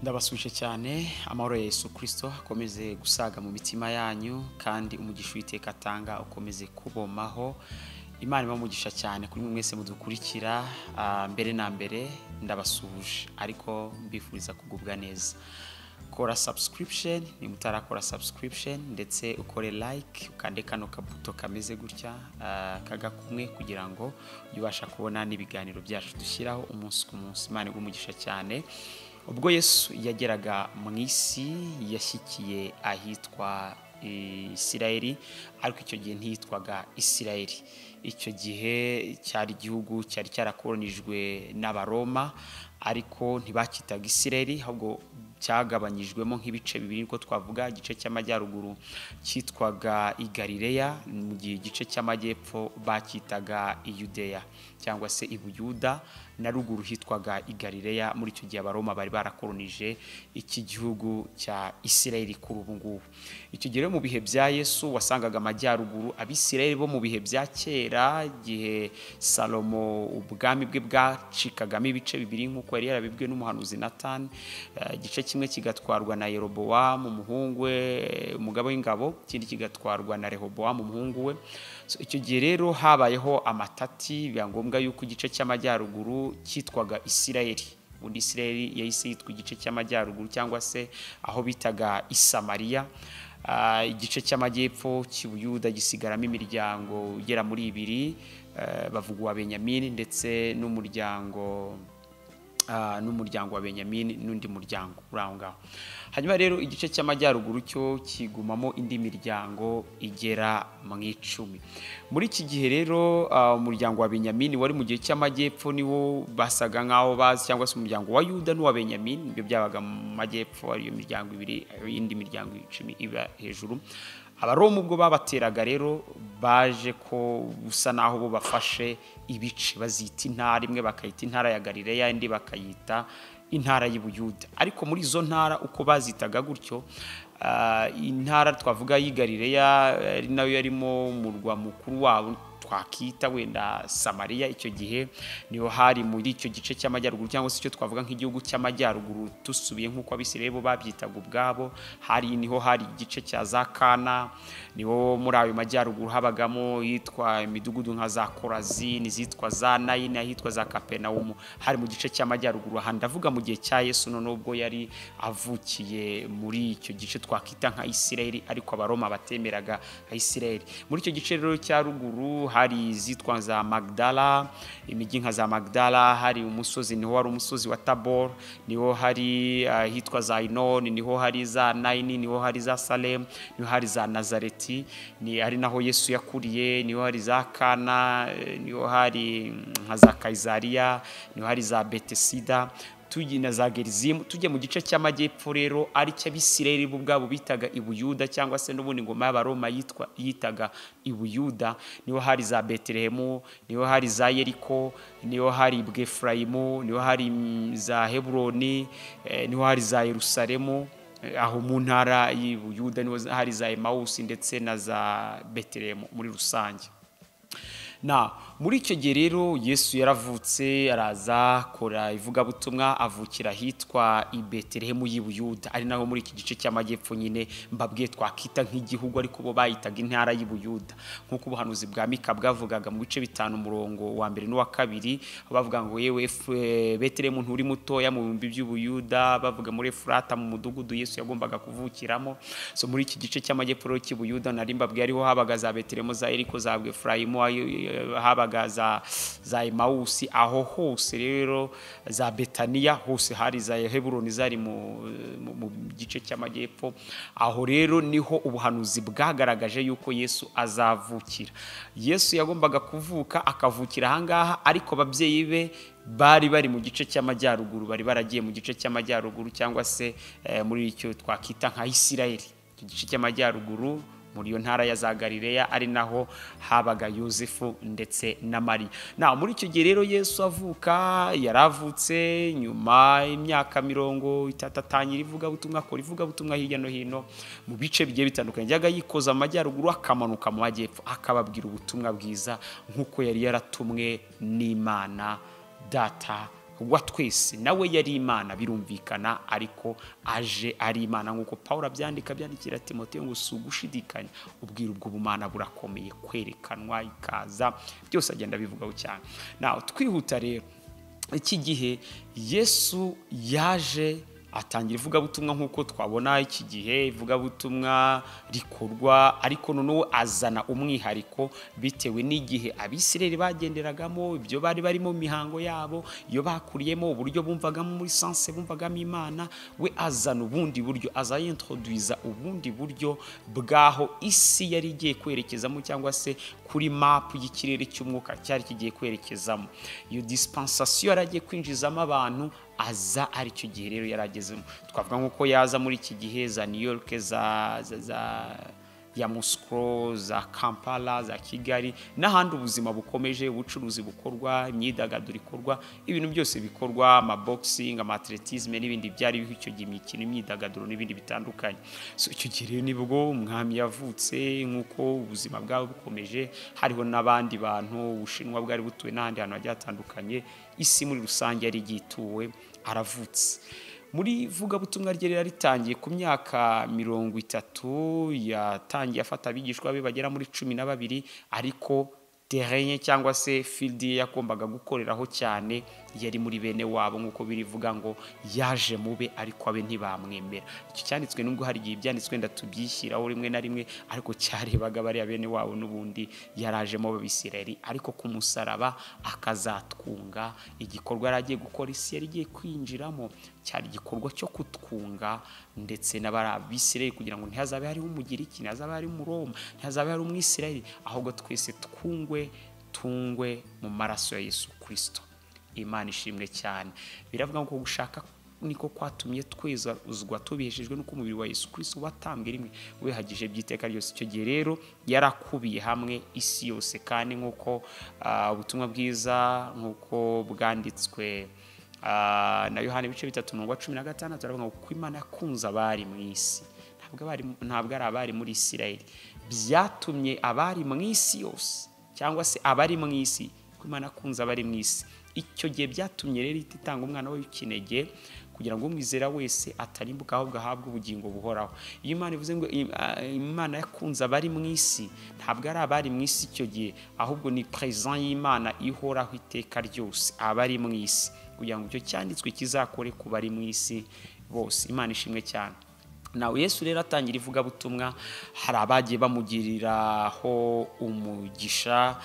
Ndabasuje cyane amahoro ya Yesu Kristo akomeze gusaga mu mitima yanyu kandi umugisha w'iteka atanga ukomeze kubomaho. Imana ibamugisha cyane kuri mwese mudukurikira. Mbere na mbere ndabasuje ariko mbifuriza kugubwa neza. Kora subscription ni mutarakora subscription ndetse ukore like ukande kano kabuto kameze gutya kagakumwe kugira ngo ubasha kubona n'ibiganiro byacu dushyiraho umunsi ku munsi. Imana igumugisha cyane. Ubwo Yesu yageraga mu isi yashyikiye ahitwa Isirayeli, ariko icyo gihe ntiyitwaga Isirayeli. Icyo gihe cyari igihugu cyari cyarakolonijwe n'Abaroma, ariko ntibakitaga Isirayeli, ahubwo cyagabanyijwemo nk'ibice bibiri. Ko twavuga igice cy'amajyaruguru cyitwaga Galileya, mu gihe igice cy'amajyepfo bakitaga Yudeya cyangwa se Ubuyuda, na ruguru hitwaga Galileya. Muri icyo gihe Abaroma bari barakolonije iki gihugu cya Isirayeli kuri ubu ngubu. Icyo gihe mu bihe bya Yesu wasangaga amajyaruguru Abisirayeli bo mu bihe bya kera, igihe Salomo ubwami bwe bwacikagamo ibice bibiri nk'uko yari yarabibwiwe n'umuhanuzi Natani. Igice kimwe kigatwarwa na Yerobowamu umuhungu we, umugabo w'ingabo, ikindi kigatwarwa na Rehobowamu umuhungu we. Icyo gihe rero habayeho amatati, biba ngombwa yuko igice cy'amajyaruguru cyitwaga Isirayeli. Undi Isirayeli yahise yitwa igice cy'amajyaruguru cyangwa se aho bitaga Isamariya. Igice cy'amajyepfo cy'Ubuyuda gisigaramo imiryango igera muri ibiri, bavuga uwa Benyamini ndetse n'umuryango wa Benyamini n'undi muryango uri aho ngaho. Hanyuma rero igice cy'amajyaruguru cyo kigumamo indi miryango igera mu 10. Muri iki gihe rero umuryango wa Benyamini wari mu gihe cy'amajyepfo niwo basaga nkaho bazi, cyangwa se umuryango wa Yuda n'uwa Benyamini, ibyo byabaga mu majyepfo, ariyo miryango ibiri, indi miryango 10 iba hejuru. Abaroma ubwo babateraga rero baje ko busa naho bo bafashe ibice, bazita intara, imwe bakayita intara ya Galileya, indi bakayita intara y'Ubuyuda. Ariko muri izo ntara uko bazitaga gutyo, intara twavuga y'Galileya ari nayo yarimo umurwa mukuru wabo twakita wenda Samariya. Icyo gihe niho hari muri icyo gice cy'amajyaruguru, cyangwa se icyo twavuga nk'igihugu cy'amajyaruguru tusubiye nk'uko Abisirayeli bo babyitaga ubwabo. Niho hari igice cya za Kana, niho muri ayo majyaruguru habagamo yitwa imidugudu nka za Korazini, zitwa za Nayini, ahitwa za Kapernaumu, hari mu gice cy'amajyaruguru. Aha ndavuga mu gihe cya Yesu, none ubwo yari avukiye muri icyo gice twakita nka Isirayeli, ariko Abaroma batemeraga nka Isirayeli. Muri icyo gice rero cya ruguru hari izitwa za Magdala, imijyi nka za Magdala, hari umusozi, niho hari umusozi wa Tabor, niho hari hitwa za Inoni, niho hari za Nayini, niho hari za Salem, niho hari za Nazareti, ari naho Yesu yakuriye, niho hari za Kana, niho hari nka za Kaisariya, niho hari za Betesida, tugina za Gerizimu. Tujye mu gice cy'amajyepfo rero ari cy'Abisirayeli bo ubwabo bitaga Ubuyuda, cyangwa se n'ubundi ngoma y'Abaroma yitaga Ubuyuda. Niho hari za Betelehemu, niho hari za Yeriko, niho hari Bwefurayimu, niho hari za Heburoni, niho hari za Yerusalemu. Aho mu ntara y'Ubuyuda niho hari za Emawusi ndetse na za Betelehemu muri rusange. Muri icyo gihe rero Yesu yaravutse, araza kora ivugabutumwa, avukira hitwa i Betelehemu y'Ubuyuda, ari naho muri iki gice cy'amajyepfo nyine mbabwiye twakita nk'igihugu, ariko bo bayitaga intara y'Ubuyuda. Nk'uko ubuhanuzi bwa Mika bwavugaga mu bice 5 umurongo wa 1 n'uwa 2, bavuga ngo yewe Betelehemu nturi mutoya mu bihumbi by'Ubuyuda, bavuga muri Efurata mu mudugudu Yesu yagombaga kuvukiramo. Muri iki gice cy'amajyepfo cy'Ubuyuda nari mbabwiye ariho habaga za Betelehemu, za Yeriko, za Bwefurayimu, habaga za Emawusi. Aho hose rero za Betaniya hose hari za Heburoni zari mu gice cy'amajyepfo. Aho rero niho ubuhanuzi bwagaragaje yuko Yesu azavukira. Yesu yagombaga kuvuka akavukira ahangaha, ariko ababyeyi be bari mu gice cy'amajyaruguru, bari baragiye mu gice cy'amajyaruguru, cyangwa se muri icyo twakita nka Isirayeli, icyo gice cy'amajyaruguru muri iyo ntara ya za Galileya, ari naho habaga Yosefu ndetse na Mariya. Muri icyo gihe rero Yesu avuka, yaravutse nyuma y'imyaka 30 atangira ivugabutumwa, akora ivugabutumwa hirya no hino mu bice bigiye bitandukanye. Yaga yikoza amajyaruguru akamanuka mu majyepfo, akababwira ubutumwa bwiza nk'uko yari yaratumwe n'Imana Data wa twese, nawe yari Imana birumvikana, ariko aje ari Imana nk'uko Pawulo byandikira Timoteyo ngo si ugushidikanya, ubwira ubwo bumana burakomeye kwerekanwa ikaza, byose agenda bivugaho cyane. Naho twihuta rero, iki gihe Yesu yaje atangira ivugabutumwa nk'uko twabona iki gihe ivugabutumwa rikorwa, ariko noneho azana umwihariko bitewe n'igihe Abisirayeli bagenderagamo, ibyo bari barimo mihango yabo, iyo bakuriyemo, uburyo bumvagamo muri sanse bumvagamo Imana. We azana ubundi buryo, aza yintroduiza ubundi buryo bwaho isi yari igiye kwerekezamo, cyangwa se kuri mapu y'ikirere cy'umwuka cyari kigiye kwerekezamo. Iyo dispensation yari agiye kwinjizamo abantu, aza ari cyo gihe rero yaragezemo. Twavuga nk'uko yaza muri iki gihe za New York, ya Moscow, za Kampala, za Kigali, n'ahandi ubuzima bukomeje, ubucuruzi bukorwa, imyidagaduro ikorwa, ibintu byose bikorwa, amaboxing, amatletisme n'ibindi byari biho icyo gihe, imikino, imyidagaduro n'ibindi bitandukanye. So icyo gihe rero nibwo umwami yavutse, nk'uko ubuzima bwabo bukomeje, hariho n'abandi bantu, Ubushinwa bwari butuwe n'ahandi hantu hagiye hatandukanye, isi muri rusange yari igituwe, aravutse. Muri vugabutumwa rye ritangiye ku myaka 30, yatangiye afata abigishwa be bagera muri 12, ariko terrain cyangwa se field yakombaga gukoreraho cyane yari muri bene wabo, nk'uko birivuga ngo yaje mube ariko abe ntibamwemera. Icyo cyanditswe nubwo hari igihe byanditswe ndatubyishyiraho rimwe na rimwe, ariko cyarebaga bari bene wabo n'ubundi yarajemo b'Abisirayeli, ariko ku musaraba akazatwunga. Igikorwa yaragiye gukora, isi yari igiye kwinjiramo cyari igikorwa cyo kutwunga, ndetse n'Abisirayeli kugira ngo ntihazabe hariho umugiriki, ntihazabe hari umuroma, ntihazabe hari umwisirayeli, ahubwo twese tungwe mu maraso ya Yesu Kristo. Imana ishimwe cyane. Biravuga ngo gushaka niko kwatumye twezwa tubiheshejwe nuko umubiri wa Yesu Kristo watambwe rimwe wihagije by'iteka ryose. Icyo gihe rero yarakubiye hamwe isi yose, kandi nk'uko ubutumwa bwiza nk'uko bwanditswe na Yohana 3:15 turavuga ngo ko Imana yakunze abari mu isi, ntabwo ari abari muri Isirayeli, byatumye abari mu isi yose, cyangwa se abari mu isi, ko Imana yakunze abari mu isi. Icyo gihe byatumye rero itanga umwana we w'ikinege, kugira ngo umwizera wese atarimbuka, ahubwo ahabwe ubugingo buhoraho. Iyo Imana ivuze ngo Imana yakunze abari mu isi, ntabwo ari abari mu isi icyo gihe, ahubwo ni presence y'Imana ihoraho iteka ryose, abari mu isi, kugira ngo icyo cyanditswe kizakore ku bari mu isi bose. Imana ishimwe cyane. Nawe Yesu rero atangira ivugabutumwa, hari abagiye bamugiriraho umugisha,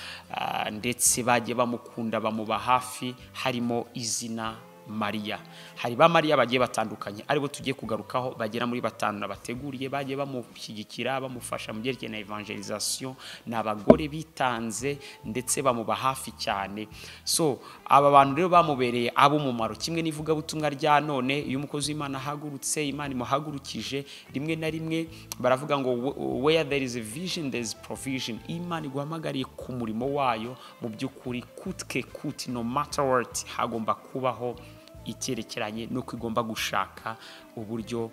ndetse bagiye bamukunda, bamuba hafi, harimo izina Mariya. Hari ba Mariya bagiye batandukanye, aribo tugiye kugarukaho, bagera muri 5 nabateguriye, bagiye bamushyigikira, bamufasha mu byerekeye na evangelisation, n'abagore bitanze ndetse bamuba hafi cyane. So aba bantu rero bamubereye ab'umumaro, kimwe n'ivugabutumwa rya none. Iyo umukozi w'Imana ahagurutse, Imana imuhagurukije, rimwe na rimwe baravuga ngo where there is a vision there is provision. Imana iguhamagariye ku murimo wayo, mu by'ukuri kutke no matter what, hagomba kubaho icyerekeranye nuko igomba gushaka uburyo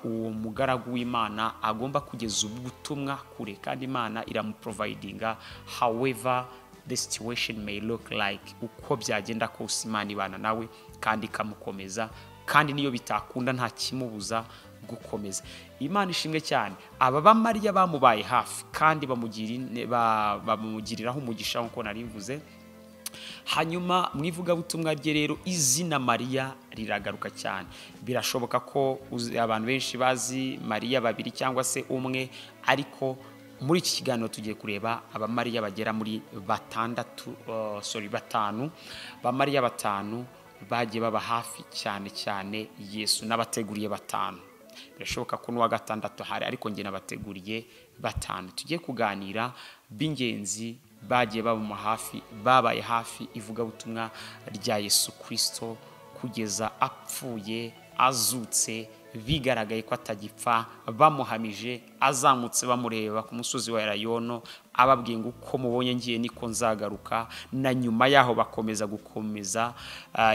uwo mugaragu w'Imana agomba kugeza ubutumwa kure, kandi Imana iramuprovidinga however the situation may look like. Uko byagenda kose Imana ibana nawe kandi ikamukomeza, kandi niyo bitakunda nta kimubuza gukomeza. Imana ishimwe cyane. Aba ba Mariya bamubaye hafi kandi bamugiriraho umugisha nk'uko narimvuze. Hanyuma mwivugabutumwa rye rero izina Mariya riragaruka cyane. Birashoboka ko abantu benshi bazi Mariya babiri cyangwa se umwe, ariko muri iki kiganiro tugiye kureba aba Mariya bagera muri 5 ba Mariya 5 bagiye baba hafi cyane Yesu, n'abateguriye 5. Birashoboka ko n'uwa 6 hari, ariko nge nabateguriye 5. Tugiye kuganira b'ingenzi bagiye baba hafi, babaye hafi ivugabutumwa rya Yesu Kristo kugeza apfuye, azutse, bigaragaye ko atagipfa, bamuhamije, azamutse bamureba ku musozi wa Elayono, ababwiye ngo uko mubonye ngiye niko nzagaruka. Na nyuma yaho bakomeza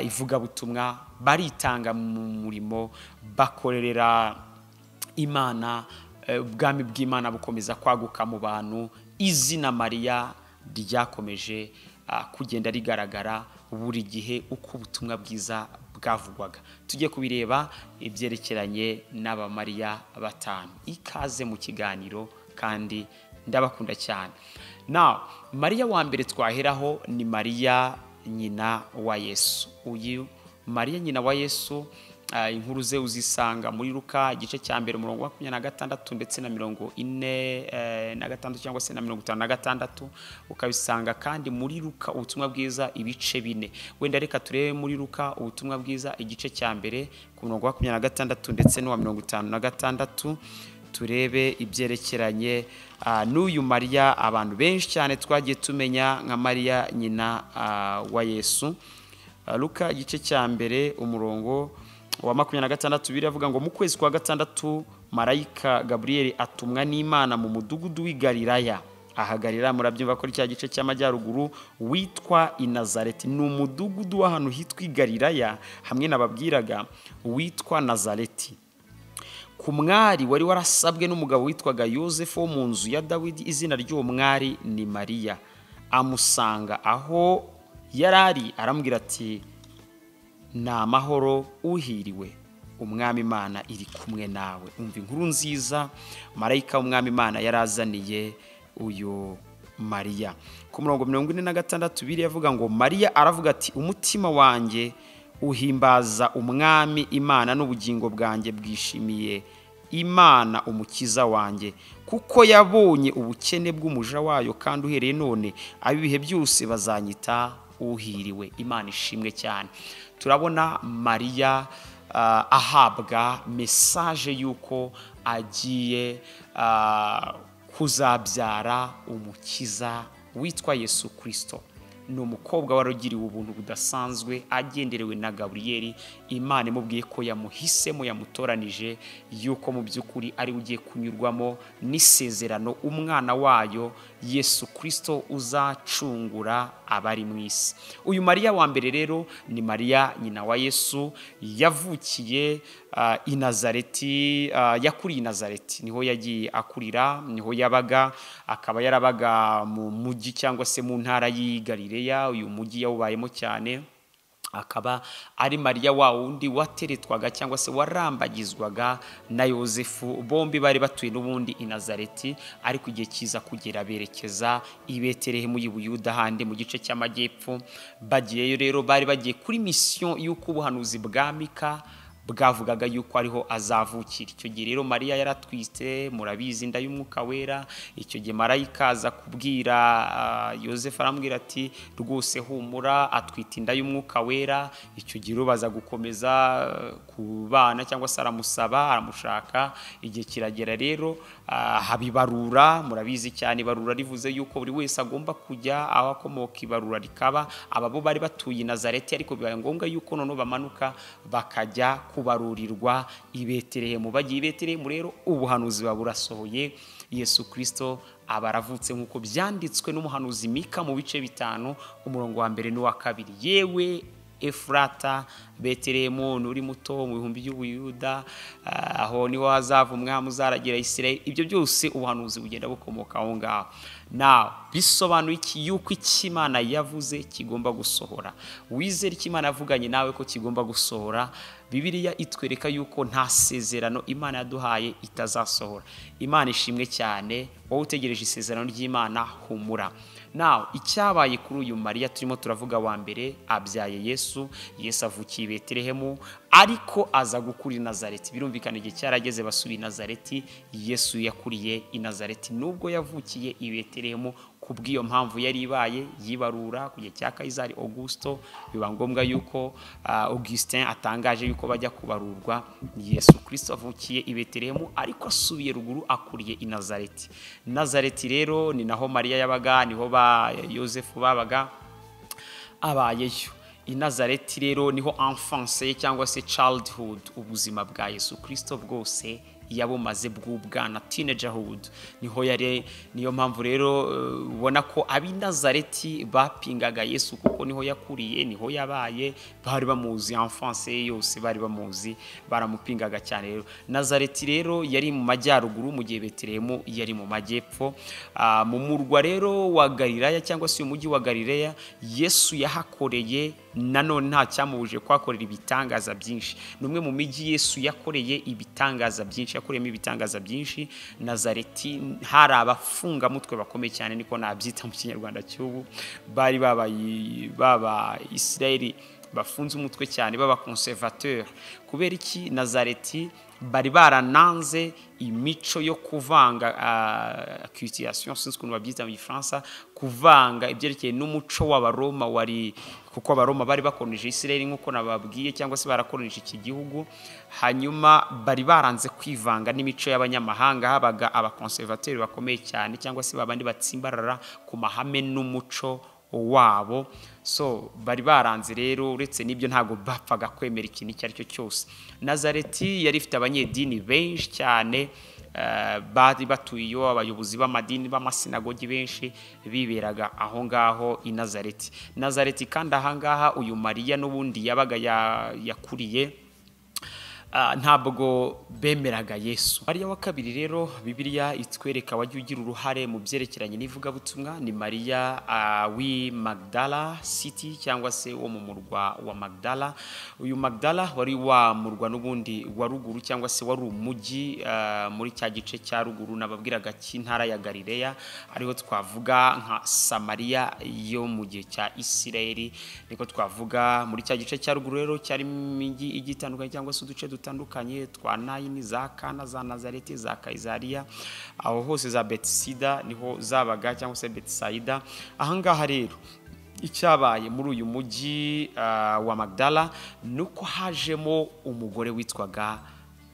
ivugabutumwa, baritanga mu murimo, bakorera Imana, ubwami bw'Imana bukomeza kwaguka mu bantu. Izina Mariya ryakomeje kugenda rigaragara buri gihe uko ubutumwa bwiza bwavugwaga. Tujye kubireba ibyerekeranye n'Abamariya batanu. Ikaze mu kiganiro kandi ndabakunda cyane. Now, Mariya wa mbere twaheraho ni Mariya nyina wa Yesu. Uyu Mariya nyina wa Yesu, inkuru ze uzisanga muri Luka igice cya mbere umurongo wa 26 ndetse na 46 cyangwa se na 56, ukabisanga kandi muri Luka ubutumwa bwiza ibice 4. Wenda reka turebe muri Luka ubutumwa bwiza igice cya mbere ku murongo wa 26 ndetse no wa 56, turebe ibyerekeranye n'uyu Mariya abantu benshi cyane twagiye tumenya nka Mariya nyina wa Yesu. Luka igice cya mbere umurongo wa 26 biravuga ngo mu kwezi kwa gatandatu marayika Gabriel atumwa n'Imana mu mudugudu w'i Galilaya. Ahagarira murabyumva ko cya gice cy'amajyaruguru witwa i Nazareti. Ni umudugudu w'ahantu hitwa i Galilaya hamwe nababwiraga witwa Nazareti, ku mwari wari warasabwe n'umugabo witwaga Yosefu wo mu nzu ya Dawidi. Izina ry'uwo mwari ni Mariya. Amusanga aho yarari arambwira ati na amahoro uhiriwe, umwami Imana iri kumwe nawe. Umva inkuru nziza marayika w'umwami Imana yarazaniye uyu Mariya. Ku murongo 46 biravuga ngo Mariya aravuga ati umutima wanjye uhimbaza umwami Imana, n'ubugingo bwanjye bwishimiye Imana umukiza wanjye, kuko yabonye ubukene bw'umuja wayo, kandi uhereye none abibihe byose bazanyita uhiriwe. Imana ishimwe cyane. Turabona Mariya ahabwa message yuko agiye kuzabyara umukiza witwa Yesu Kristo. Ni umukobwa warugiriwe ubuntu budasanzwe agenderewe na Gabriel. Imana imubwiye ko yamuhisemo, yamutoranije, yuko mu by'ukuri ari ugiye kunyurwamo n'isezerano umwana wayo Yesu Kristo uzacungura abari mu isi. Uyu Mariya wa mbere rero ni Mariya nyina wa Yesu, yavukiye i Nazareti, yakuriye i Nazareti, niho yagiye akurira, niho yabaga. Akaba yarabaga mu mujyi cyangwa se mu ntara y'i Galilaya. Uyu mujyi yawubayemo cyane. Akaba ari Mariya wa wundi wateretwaga cyangwa se warambagizwaga na Yosefu. Bombi bari batuye n'ubundi i Nazareti, ariko igihe kiza kugera berekeza i Betelehemu y'u Buyuda handi mu gice cy'amajyepfo. Bagiyeyo rero bari bagiye kuri mission y'uko ubuhanuzi bwa Mika bwavugaga yuko ariho azavukira. Icyo gihe rero Mariya yaratwite, murabizi, inda y'umwuka wera. Icyo gihe marayika aza kubwira Yosefu, arambwira ati rwose humura, atwite inda y'umwuka wera. Icyo gihe baza gukomeza kubana cyangwa se aramusaba, aramushaka. Igihe kiragera rero habibarura, murabizi cyane ibarura rivuze yuko buri wese agomba kujya aho akomoka. Ibarura rikaba ababo bari batuye i Nazareti, ariko bibaye ngombwa yuko none bamanuka bakajya kubarurirwa i Betelehemu. Bagiye i Betelehemu rero ubuhanuzi baburasohoye, Yesu Kristo abaravutse nk'uko byanditswe n'umuhanuzi Mika mu bice 5 umurongo wa 1 n'uwa 2. Yewe Efrata, Betelehemu nuri muto mu bihumbi by'Ubuyuda, aho niho hazava umwami uzaragira Isirayeli. Ibyo byose ubuhanuzi bugenda bukomoka aho ngaho. Now bisobanuye iki? Yuko Imana yavuze kigomba gusohora. Wizere Imana yavuganye nawe ko kigomba gusohora. Bibiliya itwereka yuko nta sezerano Imana yaduhaye itazasohora. Imana ishimwe cyane. Wowe utegereje isezerano ry'Imana, humura. Now icyabaye kuri uyu Mariya turimo turavuga wa mbere, abyaye Yesu. Yesu avukiye i Betelehemu, ariko aza gukura i Nazareti. Birumvikana igihe cyarageze basubiye i Nazareti. Yesu yakuriye i Nazareti nubwo yavukiye i Betelehemu. Kubw'iyo mpamvu yari ibaye yibarura ku gihe cya Kaisari Augusto, biba ngombwa yuko Augustin atangaje yuko bajya kubarurwa. Yesu Kristo avukiye i Betelehemu, ariko asubiye ruguru akuriye i Nazareti. Nazareti rero ni naho Mariya yabaga, niho ba Yosefu babaga, abayeyo. I Nazareti rero niho enfance cyangwa se childhood, ubuzima bwa Yesu Kristo bwose yabumaze bw'ubwana, teenagerhood, niho yari. Niyo mpamvu rero ubona ko abi Nazareti bapingaga Yesu, kuko niho yakuriye, niho yabaye. Bari bamuzi, enfance yose bari bamuzi, baramupingaga cyane. Rero Nazareti rero yari mu majyaruguru, mu gihe Betelehemu yari mu majyepfo. Mu murwa rero wa Galilaya cyangwa se umujyi wa Galilaya, Yesu yahakoreye nanone nta cyamubuje kwakorera ibitangaza byinshi. Numwe mu migi Yesu yakoreye ibitangaza byinshi, yakoreyemo ibitangaza byinshi. Nazareti hari abafunga mutwe bakomeye cyane, niko nabyita mu kinyarwanda cy'ubu, bari baba Israeli bafunze umutwe cyane, baba conservateur. Kubera iki? Nazareti bari barananze imico yo kuvanga accusation, sinzi ukuntu babyita mu Gifaransa, kuvanga ibyerekeye n'umuco w'Abaroma wari, kuko Abaroma bari bakoronije Israeli nk'uko nababwiye, cyangwa se barakoronije iki gihugu. Hanyuma bari baranze kwivanga n'imico y'abanyamahanga, habaga abakonservateri bakomeye cyane, cyangwa se babandi batsimbarara ku mahame n'umuco wabo. So bari baranze rero, uretse n'ibyo ntago bapfaga kwemera ikintu icyo ari cyo cyose. Nazareti yari ifite abanyedini benshi cyane, bari batuyeyo, abayobozi b'amadini b'amasinagogi benshi biberaga aho ngaho i Nazareti. Nazareti kandi ahangaha uyu Mariya n'ubundi yabaga yakuriye, ntabwo bemeraga Yesu. Mariya wa kabiri rero Bibiliya itwereka wajya ugira uruhare mu byerekeranye n'ivugabutumwa ni Mariya w'i Magdala City, cyangwa se wo mu murwa wa Magdala. Uyu Magdala wari wa murwa n'ubundi wa ruguru, cyangwa se wari umujyi muri cya gice cya ruguru nababwiraga cy'intara ya Galileya, ariho twavuga nka Samariya yo mu gihe cya Isirayeli, niko twavuga. Muri cya gice cya ruguru rero cyari imijyi igitandukanye, cyangwa se uduce dutandukanye twa Nayini, za Kana, za Nazareti, za Kaisariya, aho hose za Bethsaida niho zabaga, cyangwa se Bethsaida. Ahangaha rero icyabaye muri uyu mujyi wa Magdala nuko hajemo umugore witwaga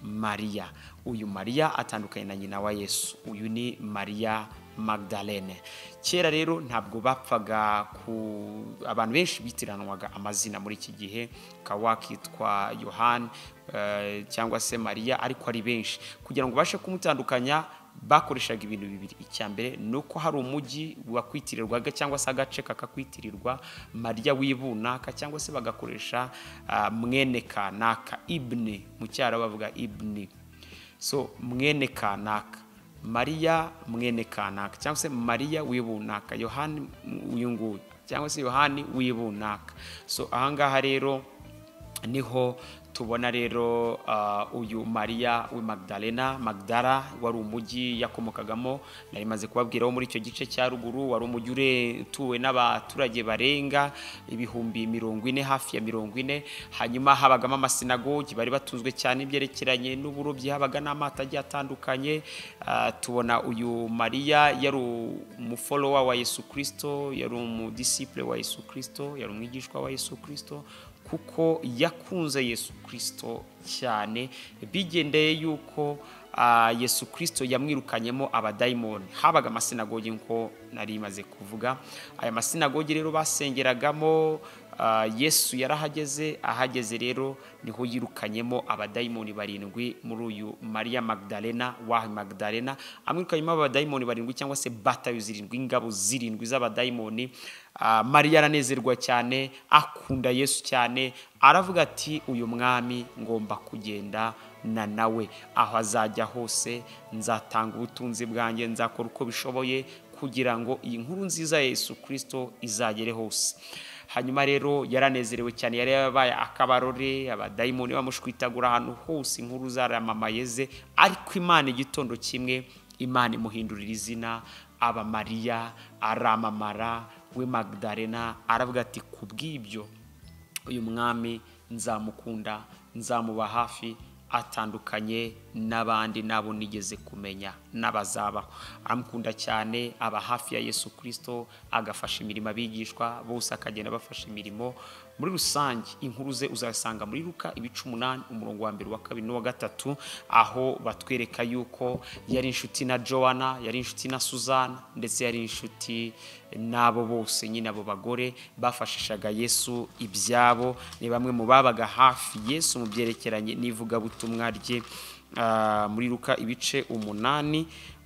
Mariya. Uyu Mariya atandukanye na nyina wa Yesu, uyu ni Mariya Magdalene. Kera rero ntabwo bapfaga abantu benshi bitiranwaga amazina muri iki gihe, kawakitwa Yohani cyangwa se Mariya, ariko ari benshi. Kugira ngo bashe kumutandukanya bakoreshaga ibintu bibiri. Icya mbere nuko hari umujyi wakwitirirwaga, cyangwa se agace kakakwitirirwa Mariya w'ibunaka, cyangwa se bagakoresha mwene kanaka, ibni mu cyaro bavuga ibni. So mwene kanaka, Mariya mwene kanaka, cyangwa se Mariya w'ibunaka, Yohani uyu nguyu, cyangwa se Yohani w'ibunaka. So ahangaha rero niho tubona rero uyu Mariya w'i Magdala wari umujyi yakomokagamo. Nari maze kubabwiraho muri icyo gice cya ruguru wari umujyi utuwe n'abaturage barenga 40,000, hafi ya 40. Hanyuma habagamo amasinagogi, bari batunzwe cyane ibyerekeranye n'uburobyi, habaga n'amato agiye atandukanye. Tubona uyu Mariya yari umufollower wa Yesu Kristo, yari umudisciple wa Yesu Kristo, yari umwigishwa wa Yesu Kristo, kuko yakunze Yesu Kristo cyane, bigendeye yuko Yesu Kristo yamwirukanyemo abadayimoni. Habaga amasinagogi nko nari maze kuvuga. Aya masinagogi rero basengeragamo, Yesu yarahageze. Ahageze rero niho yirukanyemo abadayimoni 7 muri uyu Mariya Magdalena wa Magdalena. Amwirukanyemo abadayimoni 7, cyangwa se batayo 7, ingabo 7 z'abadayimoni. Mariya aranezerwa cyane, akunda Yesu cyane, aravuga ati uyu mwami ngomba kugenda nawe, aho azajya hose nzatanga ubutunzi bwanjye, nzakora uko bishoboye kugira ngo iyi nkuru nziza ya Yesu Kristo izagere hose. Hanyuma rero yaranezerewe cyane, yari yabaye akabarore, abadayimoni bamushwitagura ahantu hose, inkuru zaramayeze. Ariko Imana igitondo kimwe, Imana imuhindurira izina, aba Mariya aramamara we Magdalena. Aravuga ati kubw'ibyo uyu mwami nzamukunda, nzamuba hafi, atandukanye n'abandi nabo nigeze kumenya n'abazabaho. Aramukunda cyane, aba hafi ya Yesu Kristo, agafasha imirimo abigishwa bose, akagenda bafasha imirimo. Muri rusange inkuru ze uzasanga muri Luka 8 umurongo wa 1, wa 2 n'uwa 3, aho batwereka yuko yari inshuti na Joana, yari inshuti na Suzana, ndetse yari inshuti nabo bose nyine abo bagore bafashishaga Yesu ibyabo. Ni bamwe mu babaga hafi Yesu mu byerekeranye n'ivugabutumwa rye. Muri Luka 8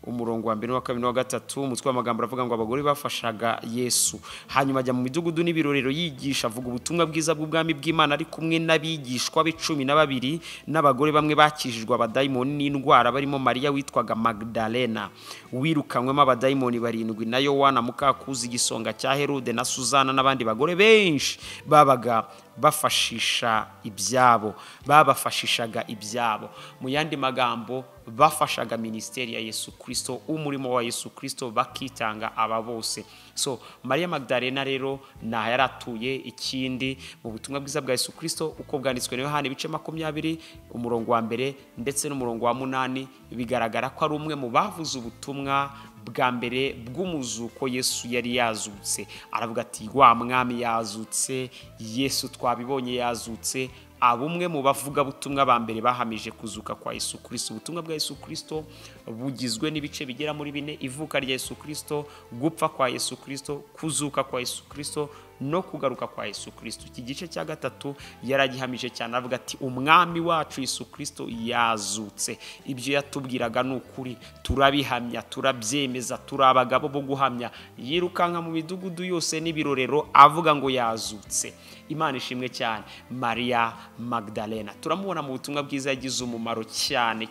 umurongo wa mbere wa kabiri wa gatatu. Umutwe w'amagambo aravuga ngo abagore bafashaga Yesu. Hanyuma ajya mu midugudu n'ibirorero yigisha, avuga ubutumwa bwiza bw'ubwami bw'Imana ari kumwe n'abigishwa be 12 n'abagore bamwe bakijijwe abadayimoni n'indwara, barimo Mariya witwaga Magdalena wirukanywemo abadayimoni 7, na Yohana mukakuzi igisonga cya Herode, na Suzana n'abandi bagore benshi babaga babafashishaga ibyabo. Mu yandi magambo, bafashaga ministeri ya Yesu Kristo, umurimo wa Yesu Kristo, bakitanga aba bose. So Mariya Magdalena rero naho yaratuye. Ikindi mu butumwa bwiza bwa Yesu Kristo uko bwanditswe na Yohana ibice 20 umurongo wa mbere ndetse n'umurongo wa 8, bigaragara ko ari umwe mu bavuze ubutumwa bwa mbere bw'umuzuko Yesu yari yazutse. Aravuga ati wa mwami yazutse, Yesu twabibonye yazutse. Abumwe mu bavuga butumwa ba mbere bahamije kuzuka kwa Yesu Kristo. Ubutumwa bwa Yesu Kristo bugizwe n'ibice bigera muri 4: ivuka rya Yesu Kristo, gupfa kwa Yesu Kristo, kuzuka kwa Yesu Kristo no kugaruka kwa Yesu Kristo. Iki gice cya gatatu yaragihamije cyane, avuga ati umwami wacu Yesu Kristo yazutse. Ibyo yatubwiraga n'ukuri, turabihamya, turabyemeza, turabagabo bo guhamya. Yirukanka mu midugudu yose n'ibirorero avuga ngo yazutse. Imana ishimwe cyane. Mariya Magdalena turamubona mu butumwa bwiza, yagize umumaro cyane.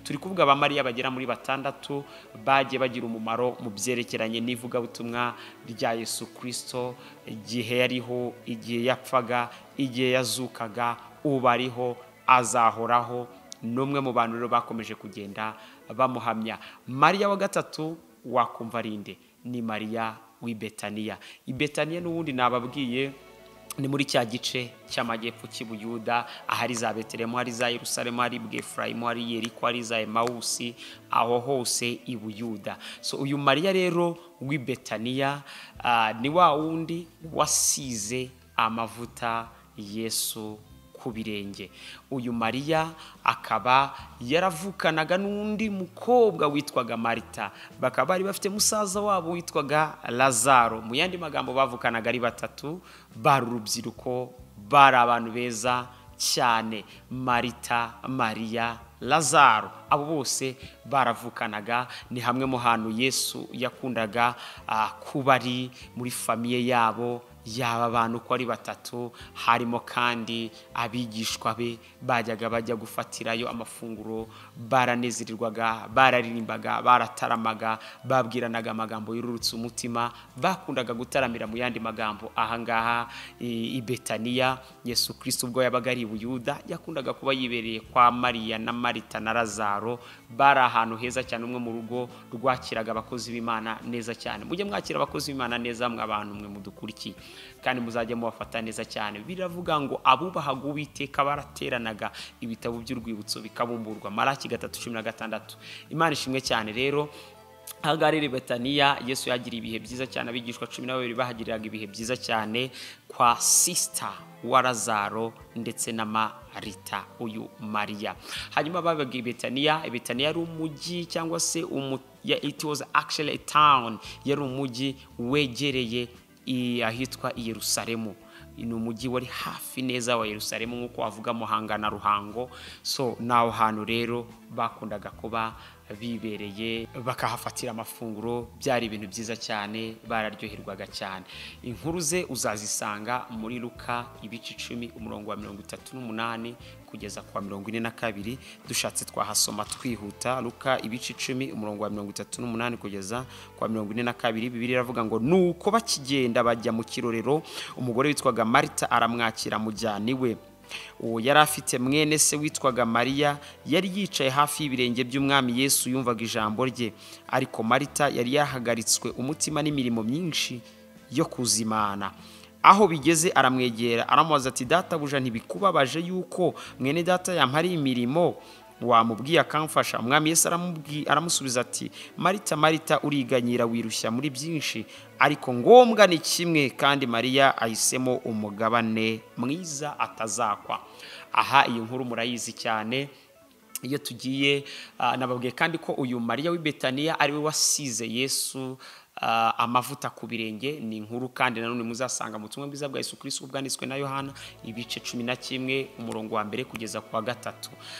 Turi kuvuga ba Mariya bagera muri 6 bagiye bagira umumaro mu byerekeranye n'ivuga butumwa rya Yesu Kristo, igihe yariho, igihe yapfaga, igihe yazukaga, ubariho, azahoraho. N'umwe mu bantu rero bakomeje kugenda bamuhamya. Mariya wa gatatu wakumva rinde ni Mariya w'i Betaniya. I Betaniya n'ubundi nababwiye ni muri cya gice cy'amajyepfo cy'Ubuyuda, ahari za Betelehemu, hari za Yerusalemu, hari Bwefurayimu, hari Yeriko, hari za Emawusi, aho hose i Buyuda. So uyu Mariya rero w'i Betaniya ni wa wundi wasize amavuta Yesu ku birenge. Uyu Mariya akaba yaravukanaga n'undi mukobwa witwaga Marita, bakaba bari bafite musaza wabo witwaga Lazaro. Mu yandi magambo bavukanaga ari 3, bari urubyiruko, bari abantu beza cyane. Marita, Mariya, Lazaro, abo bose baravukanaga. Ni hamwe mu hantu Yesu yakundaga kuba ari muri famiye yabo, yaba abantu ko ari 3. Harimo kandi abigishwa be bajyaga bajya gufatirayo amafunguro, baranezerirwaga, bararirimbaga, barataramaga, babwiranaga amagambo y'ururutse umutima, bakundaga gutaramira. Mu yandi magambo, ahangaha i Betaniya Yesu Kristo ubwo yabaga ari i Buyuda yakundaga kuba yibereye kwa Mariya na Marita na Lazaro. Bari ahantu heza cyane, umwe mu rugo rwakiraga abakozi b'Imana neza cyane. Mujye mwakira abakozi b'Imana neza, mwe abantu mwe mudukurikiye, kandi muzajye mubafata neza cyane. Biravuga ngo abubahaga Uwiteka barateranaga, ibitabo by'urwibutso bikabumburwa. Malaki 3:16. Imana ishimwe cyane. Rero ahagarira Betaniya Yesu yagira ibihe byiza cyane. Abigishwa 12 bahagiriraga ibihe byiza cyane kwa sister wa Lazaro ndetse na Marita, uyu Mariya. Hanyuma babaga i Betaniya. Betaniya yari umujyi cyangwa se it was actually a town, yari umujyi wegereye ahitwa i Yerusalemu. Ni umujyi wari hafi neza wa Yerusalemu, nk'uko wavuga Muhanga na Ruhango. So naho hantu rero bakundaga kuba bibereye, bakahafatira amafunguro. Byari ibintu byiza cyane, bararyoherwaga cyane. Inkuru ze uzazisanga muri Luka ibice 10 umurongo wa 38 kugeza kwa 42. Dushatse twahasoma twihuta. Luka ibice 10 umurongo wa 38 kugeza kwa 42. Bibiliya iravuga ngo nuko bakigenda bajya mu kirorero, umugore witwaga Marita aramwakira mujyani we. Uwo yari afite mwene se witwaga Mariya, yari yicaye hafi y'ibirenge by'umwami Yesu yumvaga ijambo rye. Ariko Marita yari yahagaritswe umutima n'imirimo myinshi yo kuzimana. Aho bigeze aramwegera aramubaza ati, databuja ntibikubabaje yuko mwene data yampari imirimo? Wamubwiye akamfasha? Umwami Yesu aramusubiza ati, Marita, Marita, uriganyira wirushya muri byinshi, ariko ngombwa ni kimwe, kandi Mariya ahisemo umugabane mwiza atazakwa. Aha iyi nkuru murayizi cyane. Iyo tugiye nababwiye kandi ko uyu Mariya w'i Betaniya ari we wasize Yesu amavuta ku birenge. Ni inkuru kandi nanone muzasanga mu butumwa bwiza bwa Yesu Kristo bwanditswe na Yohana ibice 11 umurongo wa mbere kugeza ku wa 3.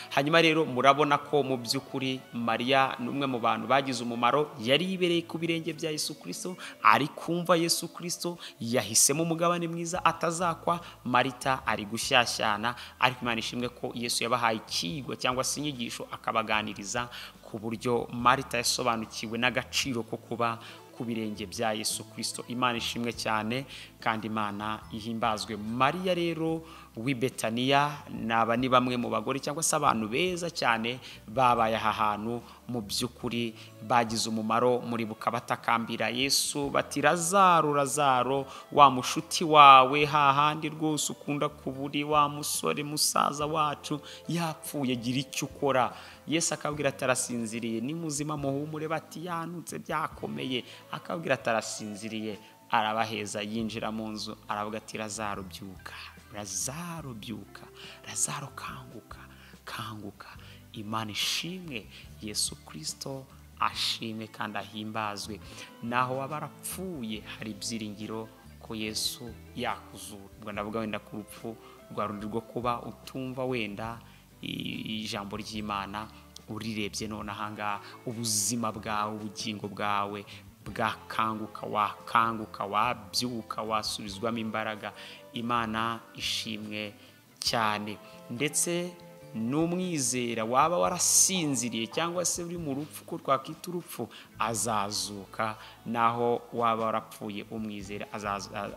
Hanyuma rero murabona ko mu by'ukuri Mariya ni umwe mu bantu bagize umumaro. Yari yibereye ku birenge bya Yesu Kristo, ari kumva Yesu Kristo, yahisemo umugabane mwiza atazakwa. Marita ari gushyashyana, ariko Imana ishimwe ko Yesu yabahaye ikigwa cyangwa se inyigisho akabaganiriza ku buryo Marita yasobanukiwe n'agaciro ko kuba ku birenge bya Yesu Kristo. Imana ishimwe cyane kandi Imana ihimbazwe. Mariya rero w'i Betaniya naba ni bamwe mu bagore cyangwa se abantu beza cyane babaye aha hantu. Mu by'ukuri bagize umumaro. muri bukabatakambira Yesu bati Lazaro, Lazaro, wa mushuti wawe hahandi rwose ukunda kuburi, wa musore musaza wacu yapfuye, gira icyo ukora. Yesu akabwira atarasinziriye, ni muzima muhumure. Bati yanutse byakomeye. Akabwira atarasinziriye, arabaheza yinjira mu nzu aravuga ati Lazaro byuka, Lazaro byuka, Lazaro kanguka, kanguka. Imana ishimwe, Yesu Kristo ashimwe kandi ahimbazwe. Naho wabarapfuye hari ibyiringiro ko Yesu yakuzura. Ubwo ndavuga wenda ku rupfu rwa rundi rwo kuba utumva wenda ijambo ry'Imana, urirebye none ahangaha ubuzima bwawe, ubugingo bwawe bwakanguka, wakanguka, wabyuka, wasubizwamo imbaraga. Imana ishimwe cyane. Ndetse n'umwizera waba warasinziriye cyangwa se uri mu rupfu, ko twakwita urupfu, azazuka. Naho waba warapfuye, umwizera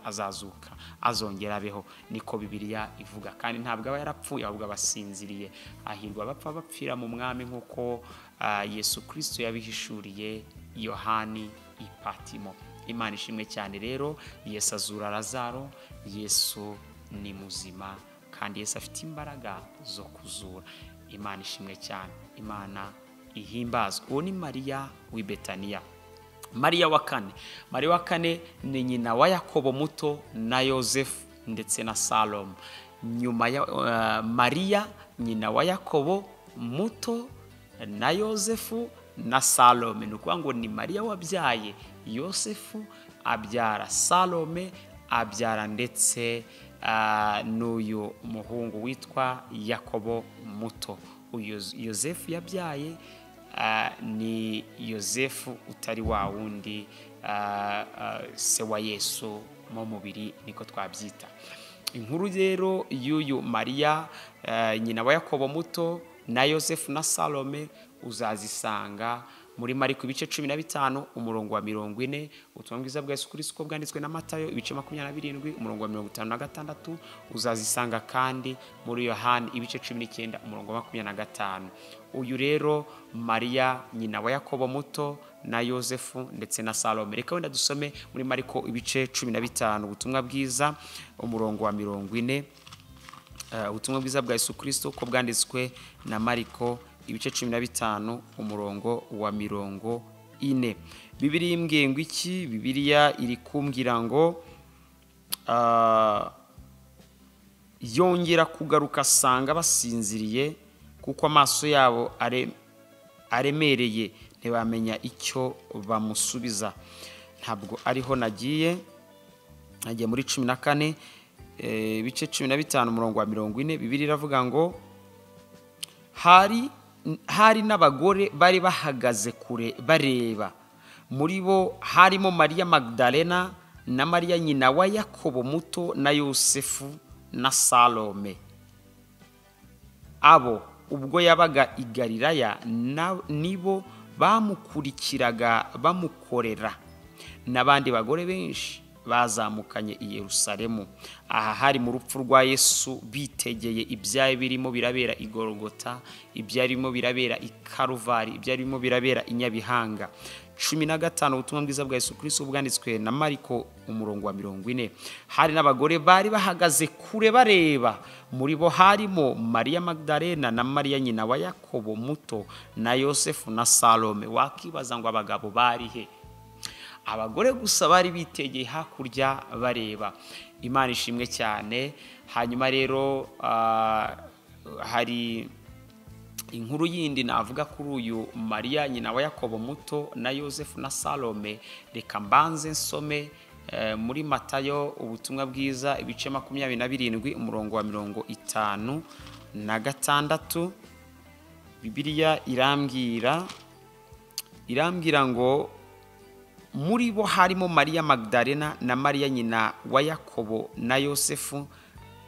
azazuka, azongera abeho. Niko Bibiliya ivuga. Kandi ntabwo aba yarapfuye, ahubwo abasinziriye. Ahirwa abapfa bapfira mu mwami, nk'uko Yesu Kristo yabihishuriye Yohani i Patimo. Imana ishimwe cyane rero. Yesu azura Lazaro. Yesu ni muzima kandi Yesu afite imbaraga zo kuzura. Imana ishimwe cyane. Imana ihimbazwe. Uwo ni Mariya w'i Betaniya. Mariya wa kane. Mariya wa kane ni nyina wa Yakobo muto na Yosefu ndetse na Salome. Nyuma ya Mariya nyina wa Yakobo muto na Yosefu na Salome. Ni ukuvuga ngo ni Mariya wabyaye Yosefu, abyara Salome, abyara ndetse n'uyu muhungu witwa Yakobo muto. Uyu Yosefu yabyaye ni Yosefu utari wa wundi se wa Yesu mu mubiri, niko twabyita. Inkuru rero y'uyu Mariya nyina wa Yakobo muto na Yosefu na Salome uzazisanga muri Mariko ibice 15 umurongo wa 40. Ubutumwa bwiza bwa Yesu Kristo bwanditswe na Matayo ibice 27 umurongo wa 56. Uzazisanga kandi muri Yohani ibice 19 umurongo wa 25. Uyu rero Mariya nyina wa Yakobo muto na Yosefu ndetse na Salome. Reka wenda dusome muri Mariko ibice 15 ubutumwa bwiza umurongo wa 40. Ubutumwa bwiza bwa Yesu Kristo ko bwanditswe na Mariko ibice 15 umurongo wa 40. Bibiliya imbwiye ngo iki? Bibiliya iri kumbwira ngo yongera kugaruka asanga basinziriye, kuko amaso yabo aremereye, ntibamenya icyo bamusubiza. Ntabwo ariho nagiye muri 14 ibice 15 umurongo wa 40. Bibiliya iravuga ngo hari n'abagore bari bahagaze kure bareba. Muri bo harimo Mariya Magdalena na Mariya nyina wa Yakobo muto na Yosefu na Salome. Abo ubwo yabaga i Galilaya nibo bamukurikiraga bamukorera. N'abandi bagore benshi bazamukanye i Yerusalemu. Aha hari mu rupfu rwa Yesu, bitegeye ibyari birimo birabera i Golgota, ibyarimo birabera i Karuvari, ibyarimo birabera i Nyabihanga. 15 ubutumwa bwiza bwa Yesu Kristo bwanditswe na Mariko umurongo wa 40. Hari n'abagore bari bahagaze kure bareba. Muri bo harimo Mariya Magdalena na Mariya nyina wa Yakobo muto na Yosefu na Salome. Wakibaza ngo abagabo bari he? Abagore gusa bari bitegeye hakurya bareba. Imana ishimwe cyane. Hanyuma rero hari inkuru yindi navuga kuri uyu Mariya nyina wa Yakobo muto na Yosefu na Salome, reka mbanze nsome muri Matayo ubutumwa bwiza ibice 27 umurongo wa 56. Bibiliya irambwira ngo muri bo harimo Mariya Magdalena na Mariya nyina wa Yakobo na Yosefu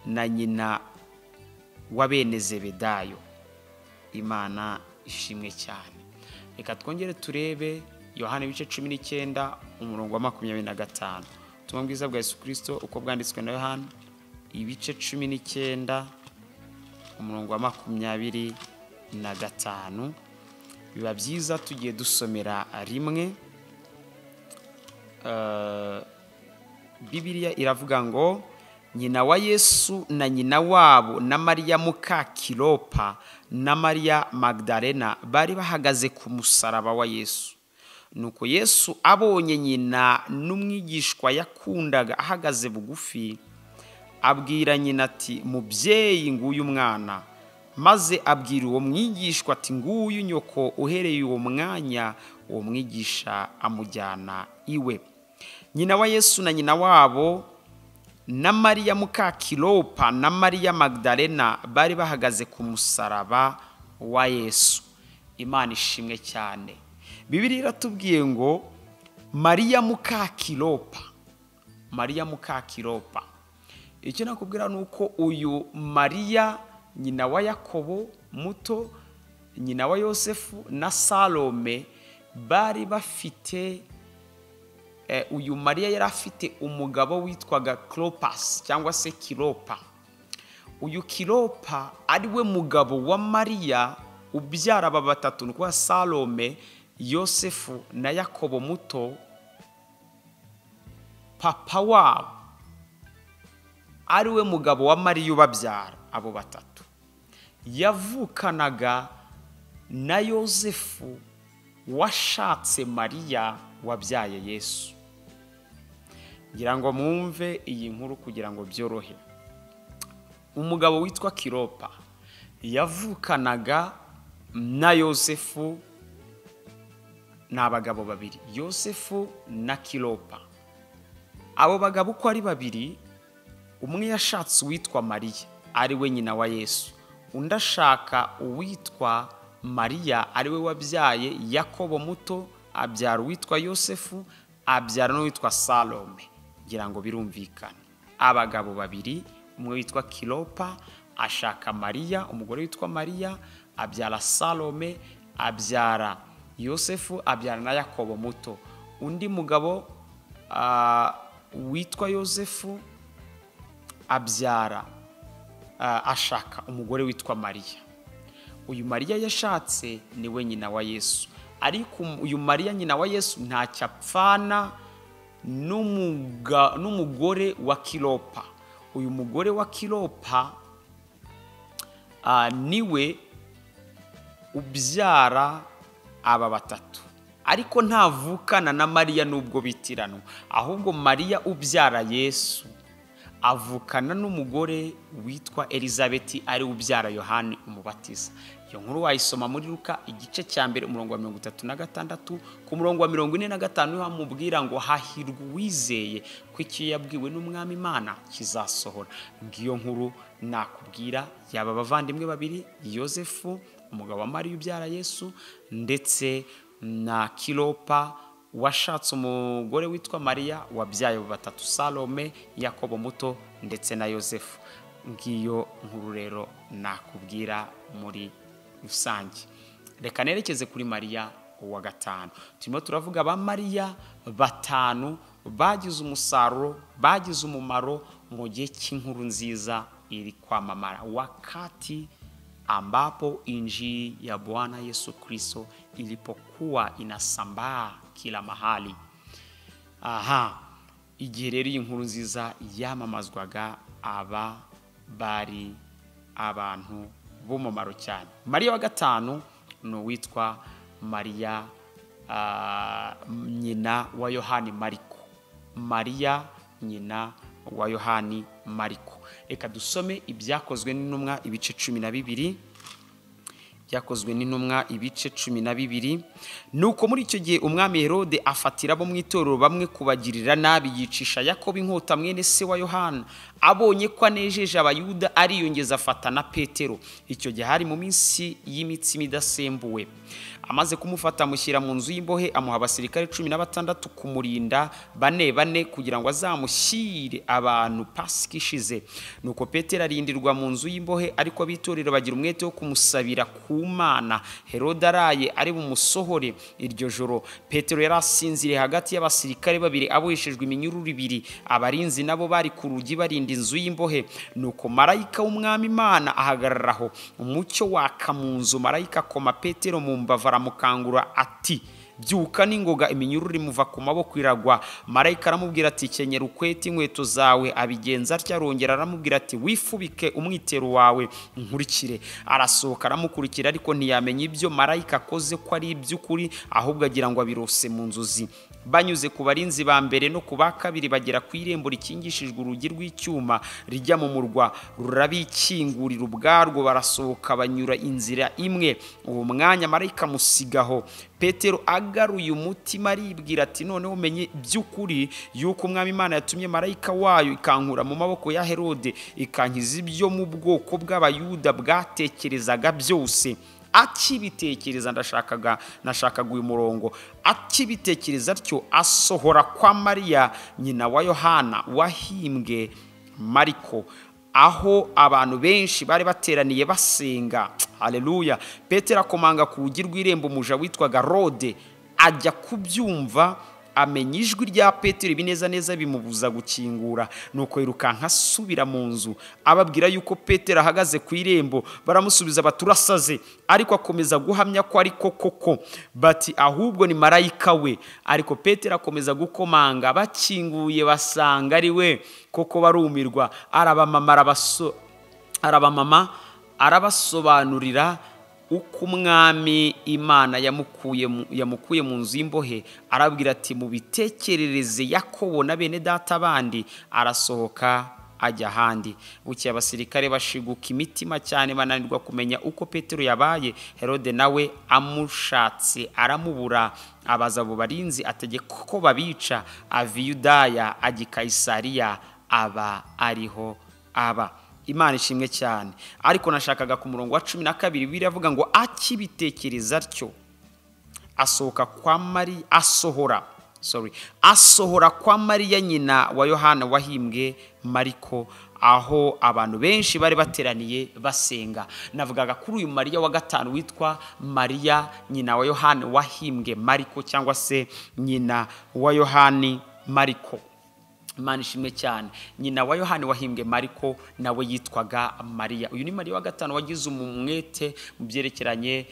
na nyina wa bene Zebedayo. Imana ishimwe cyane. Reka twongere turebe Yohana ibice 19 umurongo wa 25. Ubutumwa bwiza bwa Yesu Kristo uko bwanditswe na Yohana ibice 19 umurongo wa 25. Biba byiza tugiye dusomera rimwe. Bibiliya iravuga ngo nyina wa Yesu na nyina wabo na Mariya muka Kilopa na Mariya Magdalena bari bahagaze ku musaraba wa Yesu. Nuko Yesu abonye nyina n'umwigishwa yakundaga ahagaze bugufi, abwira nyina ati mubyeyi nguyu mwana, maze abwira uwo mwigishwa ati nguyu nyoko. Uhereye uwo mwanya uwo mwigisha amujyana iwe. Nyina wa Yesu na nyina wabo na Mariya muka Kilopa na Mariya Magdalena bari bahagaze ku musaraba wa Yesu. Imana ishimwe cyane. Bibiliya iratubwiye ngo Mariya muka Kilopa, Mariya muka Kilopa. Icyo nakubwira nuko uyu Mariya nyina wa Yakobo muto, nyina wa Yosefu na Salome bari bafite uyu Mariya yari afite umugabo witwaga Clopas cyangwa se Kilopa. Uyu Kilopa ari we mugabo wa Mariya ubyara aba batatu, nuko Salome, Yosefu na Yakobo muto. Papa wabo ari we mugabo wa Mariya ubabyara abo batatu. Yavukanaga na Yosefu washatse Mariya wabyaye Yesu. Ngira ngo mwumve iyi nkuru kugira ngo byorohe. Umugabo witwa Kilopa yavukanaga na Yosefu, n'abagabo babiri, Yosefu na Kilopa. Abo bagabo uko ari babiri, umwe yashatse uwitwa Mariya ari we nyina wa Yesu, undi ashaka uwitwa Mariya ari we wabyaye Yakobo muto, abyara uwitwa Yosefu, abyara n'uwitwa Salome. Ngira ngo birumvikana. Abagabo babiri, umwe witwa Kilopa ashaka Mariya, umugore witwa Mariya, abyara Salome, abyara Yosefu, abyara na Yakobo muto. Undi mugabo witwa Yosefu abyara ashaka umugore witwa Mariya. Uyu Mariya yashatse ni we nyina wa Yesu. Ariko uyu Mariya nyina wa Yesu ntacyo apfana n'umugore wa Kilopa. Uyu mugore wa Kilopa niwe ubyara aba batatu, ariko ntavukana na Mariya nubwo bitirano, ahubwo Mariya ubyara Yesu avukana n'umugore witwa Elizabeti ari ubyara Yohani umubatiza. Iyo nkuru wayisoma muri Luka igice cya mbere umurongo wa 36 ku murongo wa 45 hamubwira ngo hahirwa uwizeye ko icyo yabwiwe n'umwami Imana kizasohora. Ngiyo nkuru nakubwira yaba bavandimwe babiri, Yosefu umugabo wa Mariya ubyara Yesu, ndetse na Kilopa washatse umugore witwa Mariya wabyaye batatu, Salome, Yakobo muto ndetse na Yosefu. Ngiyo nkuru rero nakubwira muri rusange. Reka nerekeze kuri Mariya wa gatanu. Turimo turavuga ba Mariya batanu bagize umusaruro, bagize umumaro mu gihe cy'inkuru nziza iri kwamamara, wakati ambapo injili ya Bwana Yesu Kristo ilipokuwa inasambaa kila mahali. Igihe rero iyi nkuru nziza yamamazwaga, aba bari abantu b'umumaro cyane. Mariya wa gatanu ni uwitwa Mariya nyina wa Yohani Mariko. Mariya nyina wa Yohani Mariko. Reka dusome ibyakozwe n'intumwa ibice 12 Byakozwe n'intumwa ibice 12. Nuko muri icyo gihe umwami Herode afatira abo mu itorero bamwe kubagirira nabi, yicisha Yakobo inkota mwene se wa Yohana. Abonye ko anejeje abayuda, ariyongeza afata na Petero. Icyo gihe hari mu minsi y'imitsima idasembuwe. Amaze kumufata amushyira mu nzu y'imbohe, amuha abasirikare 16 kumurinda bane kugira ngo azamushyire abantu Pasika ishize. Nuko Petero arindirwa mu nzu y'imbohe, ariko abitorero bagira umwete wo kumusabira ku Mana. Herode araye ari bumusohore. Iryo joro Petero yarasinziriye hagati y'abasirikare babiri, aboheshejwe iminyururu 2. Abarinzi nabo bari ku rugi barinda inzu y'imbohe. Nuko marayika w'umwami Imana ahagararaho, umucyo waka mu nzu. Marayika akoma Petero mu mbavu, aramukangura ati, byuka n'ingoga. Iminyururu imuva ku maboko iragwa. Marayika aramubwira ati, kenyera ukwete inkweto zawe. Abigenza atyo, arongera aramubwira ati, wifubike umwitero wawe, nkurikire. Arasohoka aramukurikira, ariko ntiyamenya ibyo marayika akoze ko ari iby'ukuri, ahubwo agira ngo abirose mu nzozi. Banyuze ku barinzi ba mbere no ku ba kabiri, bagera ku irembo rikingishijwe urugi rw'icyuma rijya mu murwa, rurabikingurira ubwarwo. Barasohoka banyura inzira imwe. Uwo mwanya marayika musigaho. Petero agaruye umutima aribwira ati, noneho umenye by'ukuri yuko umwami Imana yatumye marayika wayo ikankura mu maboko ya Herode, ikankiza ibyo mu bwoko bw'abayuda bwatekerezaga byose. Akibitekereza, nashakaga uyu murongo. Akibitekereza atyo, asohora kwa Mariya nyina wa Yohana wahimbwe Mariko, aho abantu benshi bari bateraniye basenga. Haleluya. Petero akomanga ku rugi rw'irembo. Umuja witwaga Rode ajya kubyumva, amenya ijwi rya Petero, ibineza neza bimubuza gukingura. Nuko yirukanka asubira mu nzu, ababwira yuko Petero ahagaze ku irembo. Baramusubiza bati, urasaze. Ariko akomeza guhamya ko ari koko. Bati, ahubwo ni marayika we. Ariko Petero akomeza gukomanga. Bakinguye basanga ari we koko, barumirwa. Arabamama arabasobanurira uko umwami Imana yamukuye mu nzu y'imbohe. Arabwira ati, mubitekerereze Yakobo na bene data bandi. Arasohoka ajya ahandi. Bukiye abasirikare bashiguka imitima cyane, bananirwa kumenya uko Petero yabaye. Herode nawe amushatse aramubura. Abaza abo barinzi ategeka ko babica. Ava i Yudaya ajya i Kayisariya, aba ariho aba. Imana ishimwe cyane. Ariko nashakaga ku murongo wa 12 Bibiliya avuga ngo, akibitekereza atyo, asohora kwa Mariya nyina wa Yohana wahimbwe Mariko, aho abantu benshi bari bateraniye basenga. Navugaga kuri uyu Mariya wa gatanu witwa Mariya nyina wa Yohana wahimbwe Mariko, cyangwa se nyina wa Yohani Mariko. Imana ishimwe cyane. Nyina wa Yohani wahimbwe Mariko nawe yitwaga Mariya. Uyu ni Mariya wa gatanu wagize umwete mu byerekeranye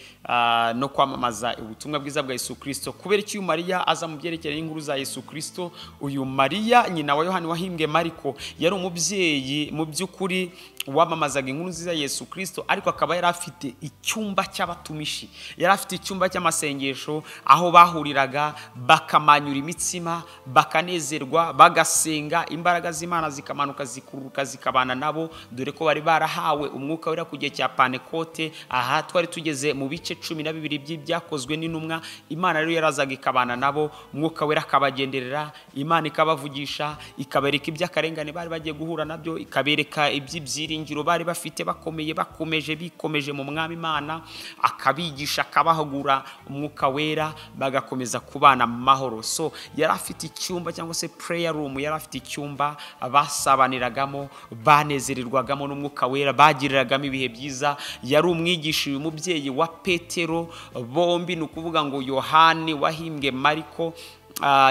no kwamamaza ubutumwa bwiza bwa Yesu Kristo. Kubera iki uyu Mariya aza mu byerekeranye n'inkuru za Yesu Kristo? Uyu Mariya nyina wa Yohani wahimbwe Mariko yari umubyeyi mu by'ukuri wamamazaga inkuru nziza Yesu Kristo, ariko akaba yari afite icyumba cy'abatumishi. Yari afite icyumba cy'amasengesho aho bahuriraga bakamanyura imitsima, bakanezerwa, bagasenga, imbaraga z'Imana zikamanuka zikururuka zikabana nabo, dore ko bari barahawe umwuka wera ku gihe cya Pentekote. Aha twari tugeze mu bice 12 by'ibyakozwe n'intumwa. Imana rero yarazaga ikabana nabo, umwuka wera akabagenderera, Imana ikabavugisha, ikabereka iby'akarengane bari bagiye guhura nabyo, ikabereka iby'ibyiringiro bari bafite bikomeje mu mwami Imana, akabigisha, akabahagura umwuka wera, bagakomeza kubana mu mahoro. So yari afite icyumba cyangwa se prayer room, yari afite icyumba basabaniragamo, banezererwagamo n'umwuka wera, bagiriragamo ibihe byiza. Yari umwigisha uyu mubyeyi wa Petero, bombi ni ukuvuga ngo Yohani wahimbwe Mariko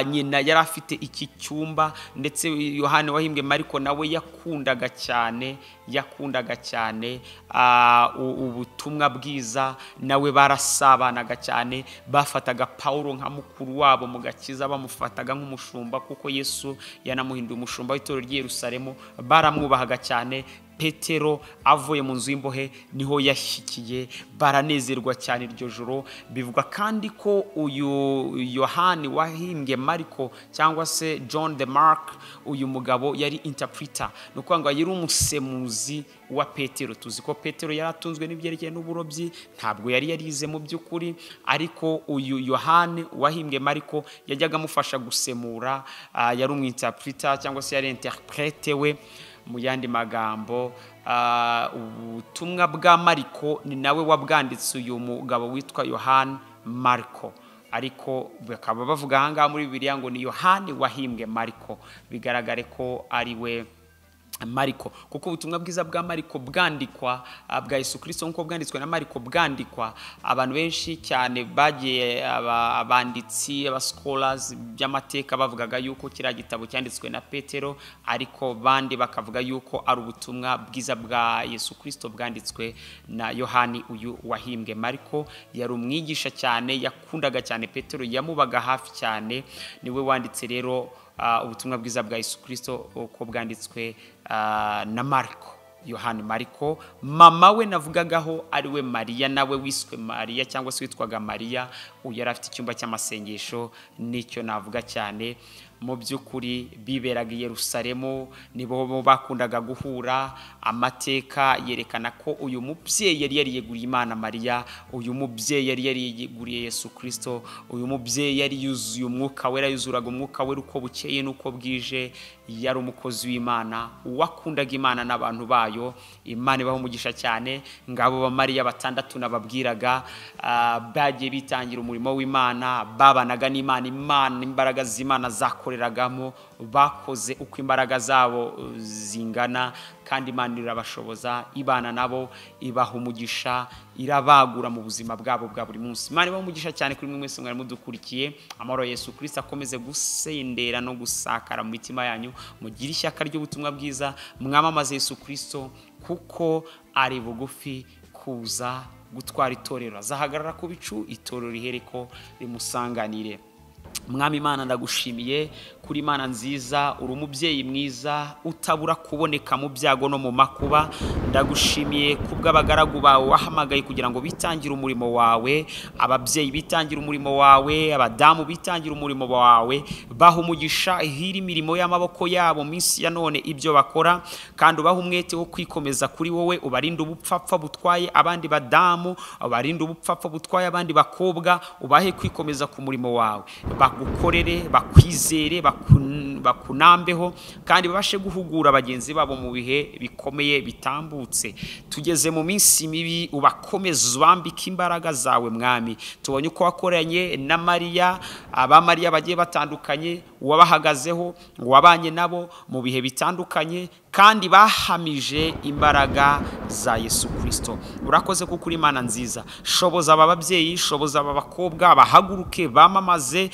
nyina yari afite iki cyumba, ndetse Yohani wahimbwe Mariko nawe yakundaga cyane ubutumwa bwiza, nawe barasabanaga cyane. Bafataga Paulo nka mukuru wabo mu gakiza, bamufataga nk'umushumba kuko Yesu yanamuhinduye umushumba w'itorero ry'i Yerusalemu. Baramwubahaga cyane Petero avuye mu nzu y'imbohe niho yashyikiye, baranezerwa cyane iryo joro. Bivuga kandi ko uyu Yohani wahimbye Mariko cyangwa se John the Mark, uyu mugabo yari interpreter, no kwanga yari umusemuzi wa Petero. Tuzi ko Petero yaratunzwe n'ibyerekeye n'uburobyi, ntabwo yari yarize mu by'ukuri, ariko uyu Yohani wahimbye Mariko yajyaga amufasha gusemura, yari umwinterpreter cyangwa se yari interprete we. Mu yandi magambo, ubutumwa bwa Mariko ni nawe wabwanditse uyu mugabo witwa Yohani Mariko, ariko bakaba bavuga ahangaha muri Bibiliya ngo ni Yohani wahimbwe Mariko. Bigaragare ko ari we Mariko, kuko ubutumwa bwiza bwa Mariko bwandikwa, bwa Yesu Kristo nkuko bwanditswe na Mariko bwandikwa, abantu benshi cyane bagiye abanditsi, scholars by'amateka bavugaga yuko kiriya gitabo cyanditswe na Petero, ariko bandi bakavuga yuko ari ubutumwa bwiza bwa Yesu Kristo bwanditswe na Yohani uyu wahimbwe Mariko. Yari umwigisha cyane, yakundaga cyane Petero, yamubaga hafi cyane, niwe wanditse rero ubutumwa bwiza bwa Yesu Kristo uko bwanditswe na Mariko. Yohani Mariko, mama we navugagaho ari we Mariya, nawe wiswe Mariya cyangwa se witwaga Mariya. Uyu yari afite icyumba cy'amasengesho, nicyo navuga cyane. Mu by'ukuri biberaga i Yerusalemu, nibo bakundaga guhura. Amateka yerekana ko uyu mubyeyi yari yariyeguriye Imana Mariya, uyu mubyeyi yari yariyeguriye Yesu Kristo, uyu mubyeyi yari yuzuye umwuka wera, yuzuraga umwuka wera uko bukeye n'uko bwije. Yari umukozi w'Imana, wakundaga Imana n'abantu bayo. Imana ibaho umugisha cyane. Ngabo ba Mariya batandatu nababwiraga, bagiye bitangira umurimo w'Imana, babanaga n'Imana, Imana imbaraga z'Imana zakoreragamo, bakoze uko imbaraga zabo zingana, kandi Imana irabashoboza, ibana nabo, ibaha umugisha, irabagura mu buzima bwabo bwa buri munsi. Imana ibaho umugisha cyane kuri mwe mwese mwari mudukurikiye. Amahoro ya Yesu Kristo akomeze gusendera no gusakara mu mitima yanyu. Mugire ishyaka ry'ubutumwa bwiza, mwamamaze Yesu Kristo, kuko ari bugufi kuza gutwara itorero. Azahagarara ku bicu, itorero rihereko rimusanganire. Mwami Imana, ndagushimiye kuri Imana nziza, uri umubyeyi mwiza utabura kuboneka mu byago no mu makuba. Ndagushimiye kubw'abagaragu bawe wahamagaye kugira ngo bitangire umurimo wawe. Ababyeyi bitangira umurimo wawe, abadamu bitangira umurimo wawe, baha umugisha, ihira imirimo y'amaboko yabo minsi ya none ibyo bakora, kandi ubaha umwete wo kwikomeza kuri wowe. Ubarinde ubupfapfa butwaye abandi badamu, ubarinde ubupfapfa butwaye abandi bakobwa, ubahe kwikomeza ku murimo wawe. Bagukorere, bakwizere, bakunambeho, kandi babashe guhugura bagenzi babo mu bihe bikomeye bitambutse. Tugeze mu minsi mibi, ubakomeze, ubambike imbaraga zawe Mwami. Tubonye uko wakoranye na Mariya, aba Mariya bagiye batandukanye, wabahagazeho, wabanye nabo mu bihe bitandukanye, kandi bahamije imbaraga za Yesu Kristo. Urakoze kuko uri Imana nziza. Shoboza aba babyeyi, shoboza aba bakobwa, bahaguruke, bamamaze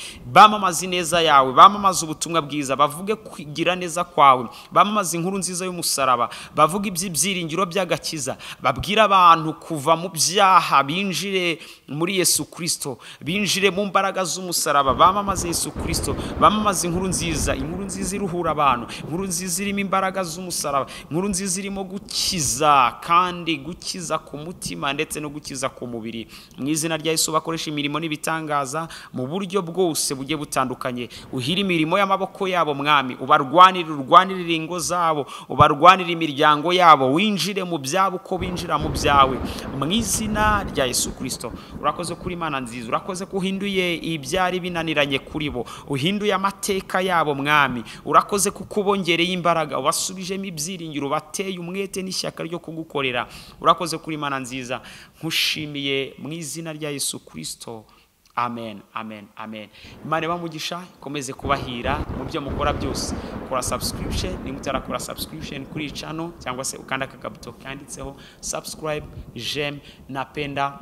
ineza yawe, bamamaze ubutumwa bwiza, bavuge kugira neza kwawe, bamamaze inkuru nziza y'umusaraba, bavuge iby'ibyiringiro by'agakiza, babwira abantu kuva mu byaha binjire muri Yesu Kristo, binjire mu mbaraga z'umusaraba, bamamaze Yesu Kristo, bamamaze inkuru nziza iruhura abantu, inkuru nziza irimo imbaraga z'umusaraba, inkuru nziza irimo gukiza, kandi gukiza ku mutima ndetse no gukiza ku mubiri. Mu izina rya Yesu bakoresha imirimo n'ibitangaza mu buryo bwose bugiye butandukanye. Uhira imirimo y'amaboko yabo Mwami, urwanirire ingo zabo, ubarwanirire imiryango yabo, winjire mu byabo uko binjira mu byawe, mu izina rya Yesu Kristo. Urakoze kuri Imana nziza, urakoze ko uhinduye ibyari binaniranye kuri bo, uhinduye amateka yabo Mwami. Urakoze kuko ubongereye imbaraga, ubasubijemo ibyiringiro, bateye umwete n'ishyaka ryo kugukorera. Urakoze kuri Imana nziza, nkushimiye mu izina rya Yesu Kristo. Amen, amen, amen. Imana bamugisha, ikomeze kubahira mu byo mukora byose. Kora subscription, niba utarakora subscription kuri channel, cyangwa se ukanda akakabuto kanditseho subscribe, j'aime, napenda,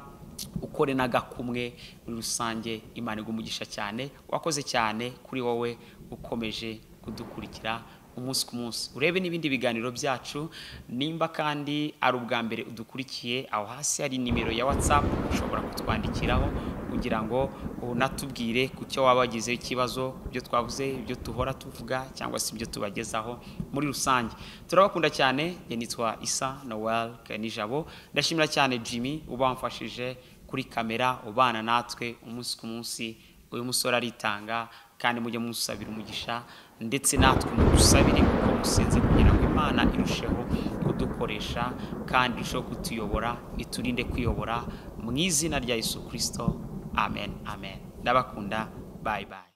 ukore nagakumwe. Muri rusange Imana igumugisha cyane. Wakoze cyane kuri wowe ukomeje kudukurikira umunsi ku munsi. Urebe n'ibindi biganiro byacu. Nimba kandi ari ubwa mbere udukurikiye, aho hasi hari nimero ya WhatsApp ushobora kutwandikiraho kugira ngo unatubwire ku cyo waba wagizeho ikibazo, ku byo twavuze, ibyo tuhora tuvuga cyangwa se ibyo tubagezaho muri rusange. Turabakunda cyane. Nitwa Isa Noel Kanijabo. Ndashimira cyane Jimmy uba wamfashije kuri kamera, ubana natwe umunsi ku munsi. Uyu musore aritanga, kandi mujye musabira umugisha, ndetse natwe mudusabire kuko musenze kugira ngo Imana irusheho kudukoresha kandi irusheho kutuyobora, iturinde kwiyobora mu izina rya Yesu Kristo. Amen, amen. Ndabakunda. Bye bye.